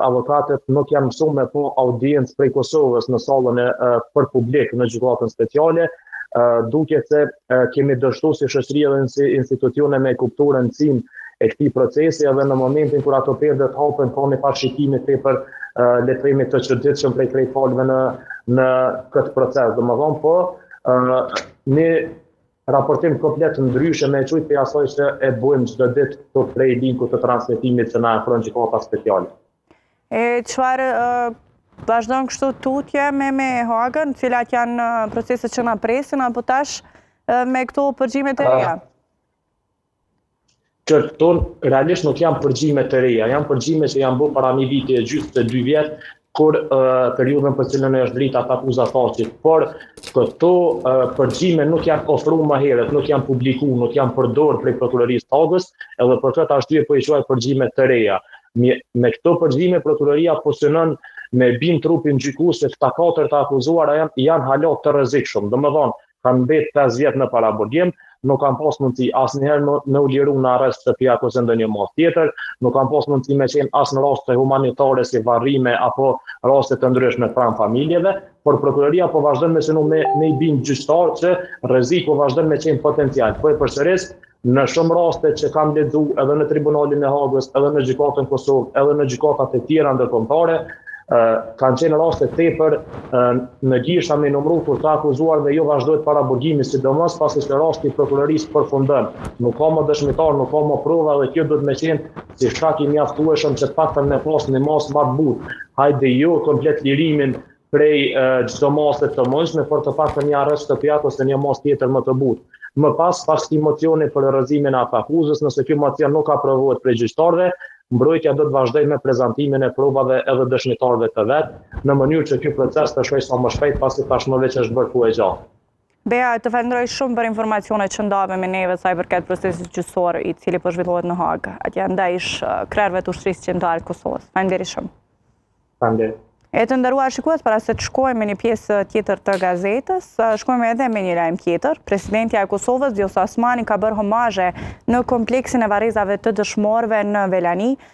avokatët nuk janë mësuar me po audiencë prej Kosovës në sallën për publik në gjykatën speciale, duke se kemi dështu si shoqëri dhe si institucione me kuptu rëndësinë e këtij procesi edhe në momentin kur ato perdet hapen ka një parashikime tepër le të themi të çuditshëm prej krejtëtarëve në këtë proces. Domethënë po një raportim komplet ndryshe me çujt për asaj që e bëjmë çdo ditë të prej linku të transmetimit që na ofron gjykata speciale. E çfarë vazhdon kështu tutje me Hagën, cilat janë proceset që na presin apo tash me këto përgjime të reja? Që këto realisht nuk janë përgjime të reja, janë përgjime që janë bërë para një viti e gjysmë të 2 vjet, kur periudhën për cilën e është dritë ata akuzataqit, por këto përgjime nuk janë ofruar më herët, nuk janë publikuar, nuk janë përdorur prej prokurorisë të Hagës, edhe për këtë arsye po i quaj përgjime të reja. Me këto përgjime prokuroria po synon me bin trupin gjykues se këta 4 të akuzuara janë hala të rrezikshëm. Domethënë, kanë mbetë 5 vjet në paraburgim, nuk kanë pas mundësi asnjëherë me u liru në arrest shtëpi apo se ndonjë mas tjetër, nuk kanë pas mundësi me qenë as në raste humanitare si varrime apo raste të ndryshme pranë familjeve, por prokuroria po vazhdon me synu me i bin gjyqtar që rreziku vazhdon me qenë potencial. Po e përsëris, në shumë raste që kam lexuar edhe në tribunalin e Hagës, edhe në gjykatën Kosovë, edhe në gjykatat e tjera ndërkombëtare, kanë qenë raste tepër në gisha me numru kur të akuzuar dhe jo vazhdojnë paraburgimi, sidomos pasi që rasti i prokurorisë përfundon. Nuk ka më dëshmitar, nuk ka më prova dhe kjo duhet me qenë si shkak i mjaftueshëm që të paktën me pas një mas më të butë. Hajde jo komplet lirimin prej çdo mase të mundshme, por të paktën një arrest shtëpiak ose një mas tjetër më të butë. Më pas këtij mocioni për rrëzimin e akuzës, nëse ky mocion nuk aprovohet prej gjyqtarëve, mbrojtja do të vazhdojë me prezantimin e provave edhe dëshmitarëve të vet, në mënyrë që ky proces të shkojë sa më shpejt pasi tashmë veç është bërë ku e gjatë. Bea, të falenderoj shumë për informacionet që ndave me neve sa i përket procesit gjyqësor i cili po zhvillohet në Hagë. Atje ndaj krerëve të ushtrisë qendrore të Kosovës. Faleminderit shumë. Faleminderit. E të nderuar shikues, para se të shkojmë me një pjesë tjetër të gazetës, shkojmë edhe me një lajm tjetër. Presidenti i Kosovës, Vjosa Osmani, ka bërë homazhe në kompleksin e varrezave të dëshmorëve në Velani,